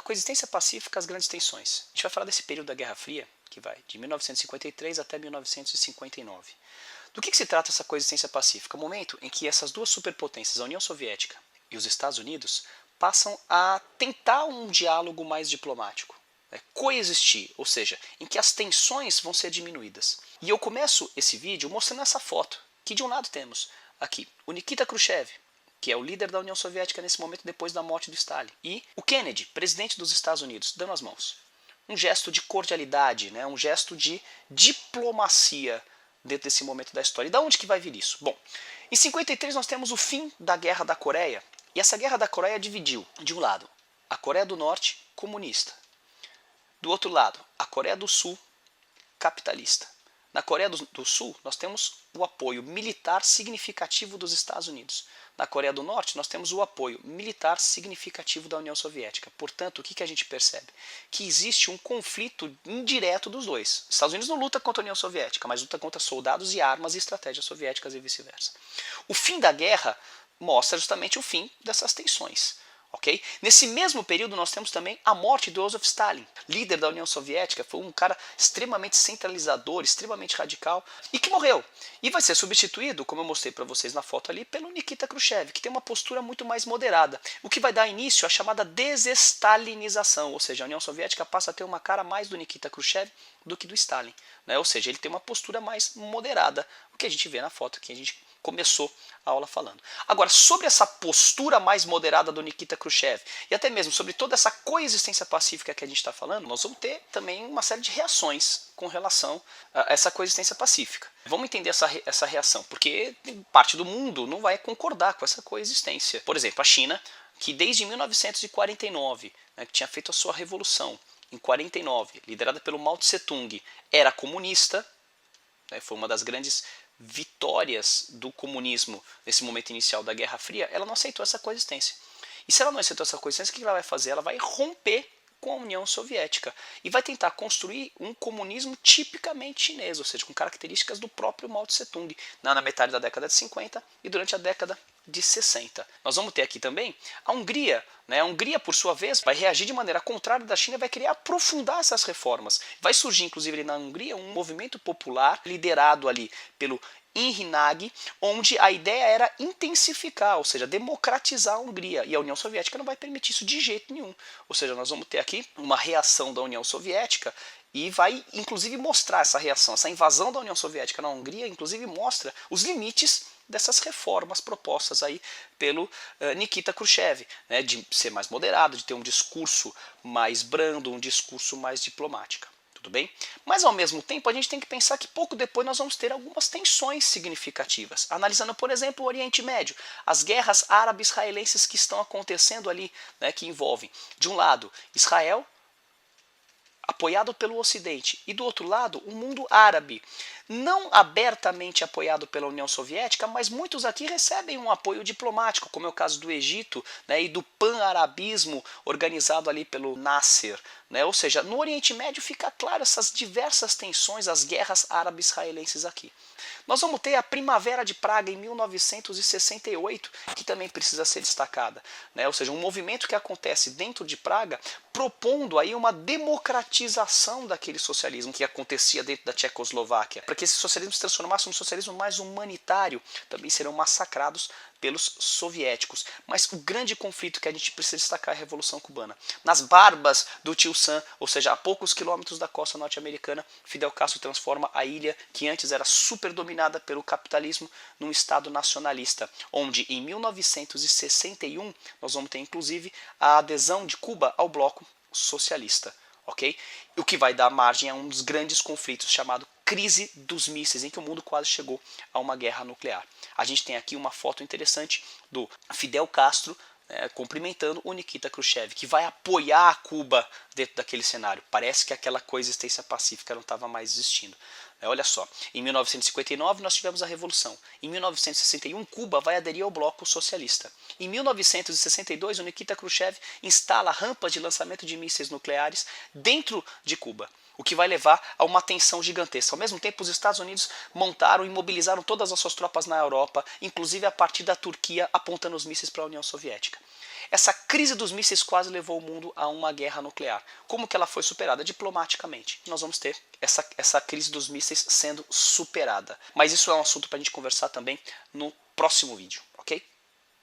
coexistência pacífica, as grandes tensões. A gente vai falar desse período da Guerra Fria, que vai de 1953 até 1959. Do que se trata essa coexistência pacífica? O momento em que essas duas superpotências, a União Soviética e os Estados Unidos, passam a tentar um diálogo mais diplomático. Coexistir, ou seja, em que as tensões vão ser diminuídas. E eu começo esse vídeo mostrando essa foto, que de um lado temos aqui o Nikita Khrushchev, que é o líder da União Soviética nesse momento depois da morte do Stalin, e o Kennedy, presidente dos Estados Unidos, dando as mãos. Um gesto de cordialidade, um gesto de diplomacia dentro desse momento da história. E de onde que vai vir isso? Bom, em 53 nós temos o fim da Guerra da Coreia, e essa Guerra da Coreia dividiu, de um lado, a Coreia do Norte comunista, do outro lado, a Coreia do Sul capitalista. Na Coreia do Sul, nós temos o apoio militar significativo dos Estados Unidos. Na Coreia do Norte, nós temos o apoio militar significativo da União Soviética. Portanto, o que a gente percebe? Que existe um conflito indireto dos dois. Os Estados Unidos não luta contra a União Soviética, mas luta contra soldados e armas e estratégias soviéticas e vice-versa. O fim da guerra mostra justamente o fim dessas tensões. Okay? Nesse mesmo período nós temos também a morte de Joseph Stalin, líder da União Soviética, foi um cara extremamente centralizador, extremamente radical, e que morreu. E vai ser substituído, como eu mostrei para vocês na foto ali, pelo Nikita Khrushchev, que tem uma postura muito mais moderada, o que vai dar início à chamada desestalinização, ou seja, a União Soviética passa a ter uma cara mais do Nikita Khrushchev do que do Stalin, ou seja, ele tem uma postura mais moderada, o que a gente vê na foto que a gente começou a aula falando. Agora, sobre essa postura mais moderada do Nikita Khrushchev e até mesmo sobre toda essa coexistência pacífica que a gente está falando, nós vamos ter também uma série de reações com relação a essa coexistência pacífica. Vamos entender essa reação, porque parte do mundo não vai concordar com essa coexistência. Por exemplo, a China, que desde 1949, que tinha feito a sua revolução em 49, liderada pelo Mao Tse-tung, era comunista, foi uma das grandes vitórias do comunismo nesse momento inicial da Guerra Fria, ela não aceitou essa coexistência. E se ela não aceitou essa coexistência, o que ela vai fazer? Ela vai romper com a União Soviética e vai tentar construir um comunismo tipicamente chinês, ou seja, com características do próprio Mao Tse-tung, na metade da década de 50 e durante a década de 60. Nós vamos ter aqui também a Hungria. A Hungria, por sua vez, vai reagir de maneira contrária da China e vai querer aprofundar essas reformas. Vai surgir, inclusive, ali na Hungria, um movimento popular liderado ali pelo Imre Nagy, onde a ideia era intensificar, ou seja, democratizar a Hungria. E a União Soviética não vai permitir isso de jeito nenhum. Ou seja, nós vamos ter aqui uma reação da União Soviética e vai, inclusive, mostrar essa reação. Essa invasão da União Soviética na Hungria, inclusive, mostra os limites dessas reformas propostas aí pelo Nikita Khrushchev, de ser mais moderado, de ter um discurso mais brando, um discurso mais diplomático. Tudo bem? Mas ao mesmo tempo a gente tem que pensar que pouco depois nós vamos ter algumas tensões significativas. Analisando, por exemplo, o Oriente Médio, as guerras árabe-israelenses que estão acontecendo ali, que envolvem, de um lado, Israel, apoiado pelo Ocidente, e do outro lado, o mundo árabe, não abertamente apoiado pela União Soviética, mas muitos aqui recebem um apoio diplomático, como é o caso do Egito, e do pan-arabismo organizado ali pelo Nasser. Ou seja, no Oriente Médio fica claro essas diversas tensões, as guerras árabe-israelenses aqui. Nós vamos ter a Primavera de Praga em 1968, que também precisa ser destacada. Ou seja, um movimento que acontece dentro de Praga, propondo aí uma democratização daquele socialismo que acontecia dentro da Tchecoslováquia. Para que esse socialismo se transformasse num socialismo mais humanitário, também serão massacrados pelos soviéticos. Mas o grande conflito que a gente precisa destacar é a Revolução Cubana. Nas barbas do Tio Sam, ou seja, a poucos quilômetros da costa norte-americana, Fidel Castro transforma a ilha, que antes era super dominada pelo capitalismo, num estado nacionalista, onde em 1961 nós vamos ter inclusive a adesão de Cuba ao bloco socialista. Okay? O que vai dar margem a um dos grandes conflitos chamado crise dos mísseis, em que o mundo quase chegou a uma guerra nuclear. A gente tem aqui uma foto interessante do Fidel Castro cumprimentando o Nikita Khrushchev, que vai apoiar Cuba dentro daquele cenário. Parece que aquela coexistência pacífica não estava mais existindo. Olha só, em 1959 nós tivemos a Revolução. Em 1961, Cuba vai aderir ao bloco socialista. Em 1962, o Nikita Khrushchev instala rampas de lançamento de mísseis nucleares dentro de Cuba, o que vai levar a uma tensão gigantesca. Ao mesmo tempo, os Estados Unidos montaram e mobilizaram todas as suas tropas na Europa, inclusive a partir da Turquia, apontando os mísseis para a União Soviética. Essa crise dos mísseis quase levou o mundo a uma guerra nuclear. Como que ela foi superada? Diplomaticamente. Nós vamos ter essa crise dos mísseis sendo superada. Mas isso é um assunto para a gente conversar também no próximo vídeo.